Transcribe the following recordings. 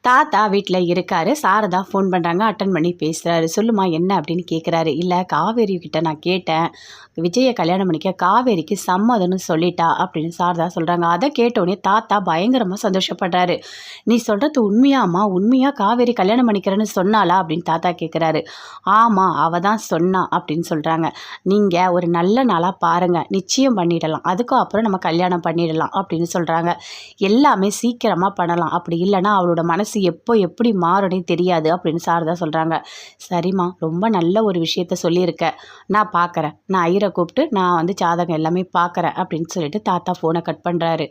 தாத்தா வீட்டில் இருக்காரு. சாரதா ஃபோன் பண்ணுறாங்க. அட்டன் பண்ணி பேசுகிறாரு. சொல்லுமா என்ன அப்படின்னு கேட்குறாரு. இல்லை காவேரி கிட்ட நான் கேட்டேன், விஜயை கல்யாணம் பண்ணிக்க காவேரிக்கு சம்மதம்னு சொல்லிட்டா அப்படின்னு சாரதா சொல்கிறாங்க. அதை கேட்டோடனே தாத்தா பயங்கரமாக சந்தோஷப்படுறாரு. நீ சொல்கிறது உண்மையாம்மா? உண்மையாக காவேரி கல்யாணம் பண்ணிக்கிறேன்னு சொன்னாளா அப்படின்னு தாத்தா கேட்குறாரு. ஆமாம், அவள் தான் சொன்னா அப்படின்னு சொல்கிறாங்க. நீங்கள் ஒரு நல்ல நாளாக பாருங்கள், நிச்சயம் பண்ணிடலாம், அதுக்கும் அப்புறம் நம்ம கல்யாணம் பண்ணிடலாம் அப்படின்னு சொல்கிறாங்க. எல்லாமே சீக்கிரமாக பண்ணலாம், அப்படி இல்லைன்னா அவளோட மனசு எப்போ எப்படி மாறுனே தெரியாது அப்படின்னு சாரதா சொல்கிறாங்க. சரிம்மா, ரொம்ப நல்ல ஒரு விஷயத்த சொல்லியிருக்க, நான் பார்க்குறேன், நான் ஐயரை கூப்பிட்டு நான் வந்து ஜாதகம் எல்லாமே பார்க்குறேன் அப்படின்னு சொல்லிட்டு தாத்தா ஃபோனை கட் பண்ணுறாரு.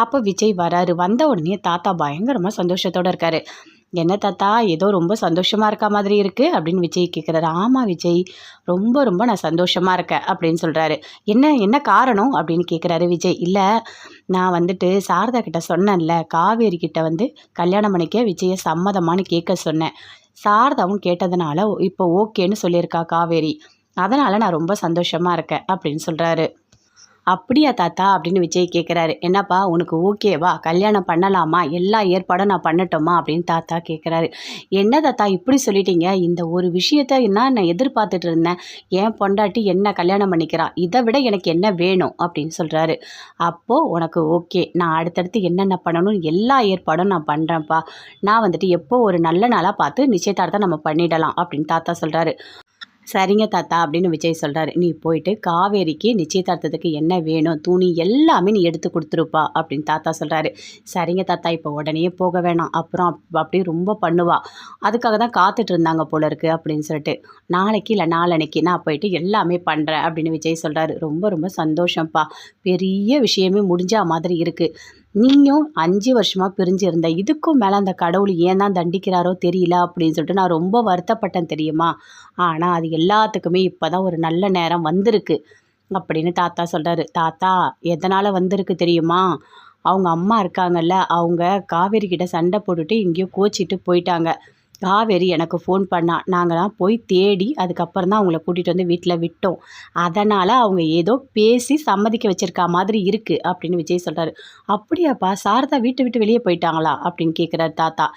அப்போ விஜய் வராரு. வந்த உடனே தாத்தா பயங்கரமாக சந்தோஷத்தோடு இருக்காரு. என்ன தாத்தா, ஏதோ ரொம்ப சந்தோஷமாக இருக்க மாதிரி இருக்குது அப்படின்னு விஜய் கேட்குறாரு. ஆமாம் விஜய், ரொம்ப ரொம்ப நான் சந்தோஷமாக இருக்கேன் அப்படின்னு சொல்கிறாரு. என்ன என்ன காரணம் அப்படின்னு கேட்குறாரு விஜய். இல்லை, நான் வந்துட்டு சாரதா கிட்ட சொன்னேன்ல, காவேரி கிட்ட வந்து கல்யாணம் பண்ணிக்க விஜயை சம்மதமானு கேட்க சொன்னேன். சாரதாவும் கேட்டதுனால இப்போ ஓகேன்னு சொல்லியிருக்கா காவேரி, அதனால் நான் ரொம்ப சந்தோஷமாக இருக்கேன் அப்படின்னு சொல்கிறாரு. அப்படியா தாத்தா அப்படின்னு விஜய் கேட்குறாரு. என்னப்பா உனக்கு ஓகேவா, கல்யாணம் பண்ணலாமா, எல்லா ஏற்பாடும் நான் பண்ணட்டுமா அப்படின்னு தாத்தா கேட்குறாரு. என்ன தாத்தா இப்படி சொல்லிட்டீங்க, இந்த ஒரு விஷயத்த நான் எதிர்பார்த்துட்டு இருந்தேன், என் பொண்டாட்டி என்ன கல்யாணம் பண்ணிக்கிறா, இதை விட எனக்கு என்ன வேணும் அப்படின்னு சொல்கிறாரு. அப்போது உனக்கு ஓகே, நான் அடுத்தடுத்து என்னென்ன பண்ணணும் எல்லா ஏற்பாடும் நான் பண்ணுறேன்ப்பா, நான் வந்துட்டு எப்போ ஒரு நல்ல நாளாக பார்த்து நிச்சயதார்த்தம் நம்ம பண்ணிடலாம் அப்படின்னு தாத்தா சொல்கிறாரு. சரிங்க தாத்தா அப்படின்னு விஜய் சொல்கிறாரு. நீ போயிட்டு காவேரிக்கு நிச்சயதார்த்தத்துக்கு என்ன வேணும், துணி எல்லாமே நீ எடுத்து கொடுத்துருப்பா அப்படின்னு தாத்தா சொல்கிறாரு. சரிங்க தாத்தா, இப்போ உடனே போக வேணாம், அப்புறம் அப்படியே ரொம்ப பண்ணுவா, அதுக்காக தான் காத்துட்டு இருந்தாங்க போல இருக்கு அப்படின்னு சொல்லிட்டு, நாளைக்கு இல்லை நாளன்னைக்கு நான் போயிட்டு எல்லாமே பண்ணுறேன் அப்படின்னு விஜய் சொல்கிறாரு. ரொம்ப ரொம்ப சந்தோஷம்ப்பா, பெரிய விஷயமே முடிஞ்ச மாதிரி இருக்குது. நீயும் 5 வருஷமாக பிரிஞ்சு இருந்த, இதுக்கும் மேலே அந்த கடவுள் ஏன் தான் தண்டிக்கிறாரோ தெரியல அப்படின்னு சொல்லிட்டு நான் ரொம்ப வருத்தப்பட்டேன் தெரியுமா, ஆனால் அது எல்லாத்துக்குமே இப்போ தான் ஒரு நல்ல நேரம் வந்திருக்கு அப்படின்னு தாத்தா சொல்கிறாரு. தாத்தா எதனால் வந்திருக்கு தெரியுமா, அவங்க அம்மா இருக்காங்கல்ல, அவங்க காவேரி கிட்ட சண்டை போட்டுட்டு எங்கேயோ கோச்சிட்டு போயிட்டாங்க. காவேரி எனக்கு ஃபோன் பண்ணா, நாங்களாம் போய் தேடி அதுக்கப்புறம் தான் அவங்கள கூட்டிகிட்டு வந்து வீட்டில் விட்டோம், அதனால் அவங்க ஏதோ பேசி சம்மதிக்க வச்சுருக்கா மாதிரி இருக்குது அப்படின்னு விஜய் சொல்கிறாரு. அப்படியாப்பா, சாரதா வீட்டை விட்டு வெளியே போயிட்டாங்களா அப்படின்னு கேட்குறாரு தாத்தா.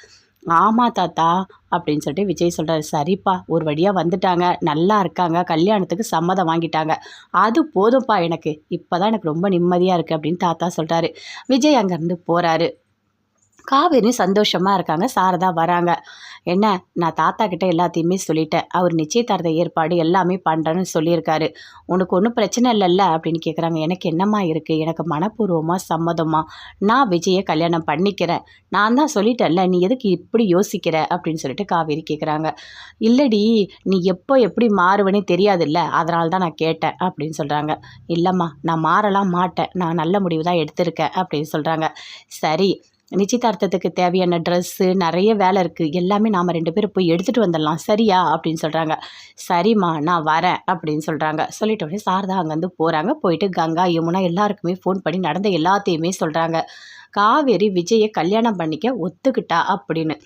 ஆமாம் தாத்தா அப்படின்னு சொல்லிட்டு விஜய் சொல்கிறாரு. சரிப்பா, ஒரு வழியாக வந்துட்டாங்க, நல்லா இருக்காங்க, கல்யாணத்துக்கு சம்மதம் வாங்கிட்டாங்க, அது போதும்ப்பா, எனக்கு இப்போ தான் எனக்கு ரொம்ப நிம்மதியாக இருக்குது அப்படின்னு தாத்தா சொல்கிறாரு. விஜய் அங்கேருந்து போகிறாரு. காவேரி சந்தோஷமாக இருக்காங்க. சாரதா வராங்க. என்ன, நான் தாத்தா கிட்ட எல்லாத்தையுமே சொல்லிட்டேன், அவர் நிச்சயதார்த்த ஏற்பாடு எல்லாமே பண்ணுறேன்னு சொல்லியிருக்காரு, உனக்கு ஒன்றும் பிரச்சனை இல்லைல்ல அப்படின்னு கேட்குறாங்க. எனக்கு என்னம்மா இருக்குது, எனக்கு மனப்பூர்வமாக சம்மதமாக நான் விஜயை கல்யாணம் பண்ணிக்கிறேன், நான் தான் சொல்லிட்டேன்ல, நீ எதுக்கு இப்படி யோசிக்கிற அப்படின்னு சொல்லிட்டு காவேரி கேட்குறாங்க. இல்லடி, நீ எப்போ எப்படி மாறுவனே தெரியாதுல்ல, அதனால தான் நான் கேட்டேன் அப்படின்னு சொல்கிறாங்க. இல்லைம்மா, நான் மாறலாம் மாட்டேன், நான் நல்ல முடிவு தான் எடுத்திருக்கேன் அப்படின்னு சொல்கிறாங்க. சரி, நிச்சயதார்த்தத்துக்கு தேவையான ட்ரெஸ்ஸு நிறைய வேலை இருக்குது, எல்லாமே நாம் 2 பேரும் போய் எடுத்துகிட்டு வந்துடலாம் சரியா அப்படின்னு சொல்கிறாங்க. சரிம்மா, நான் வரேன் அப்படின்னு சொல்கிறாங்க. சொல்லிட்டோடனே சாரதா அங்கேருந்து போகிறாங்க. போயிட்டு கங்கா, யமுனா எல்லாருக்குமே ஃபோன் பண்ணி நடந்த எல்லாத்தையுமே சொல்கிறாங்க. காவேரி விஜயை கல்யாணம் பண்ணிக்க ஒத்துக்கிட்டா அப்படின்னு.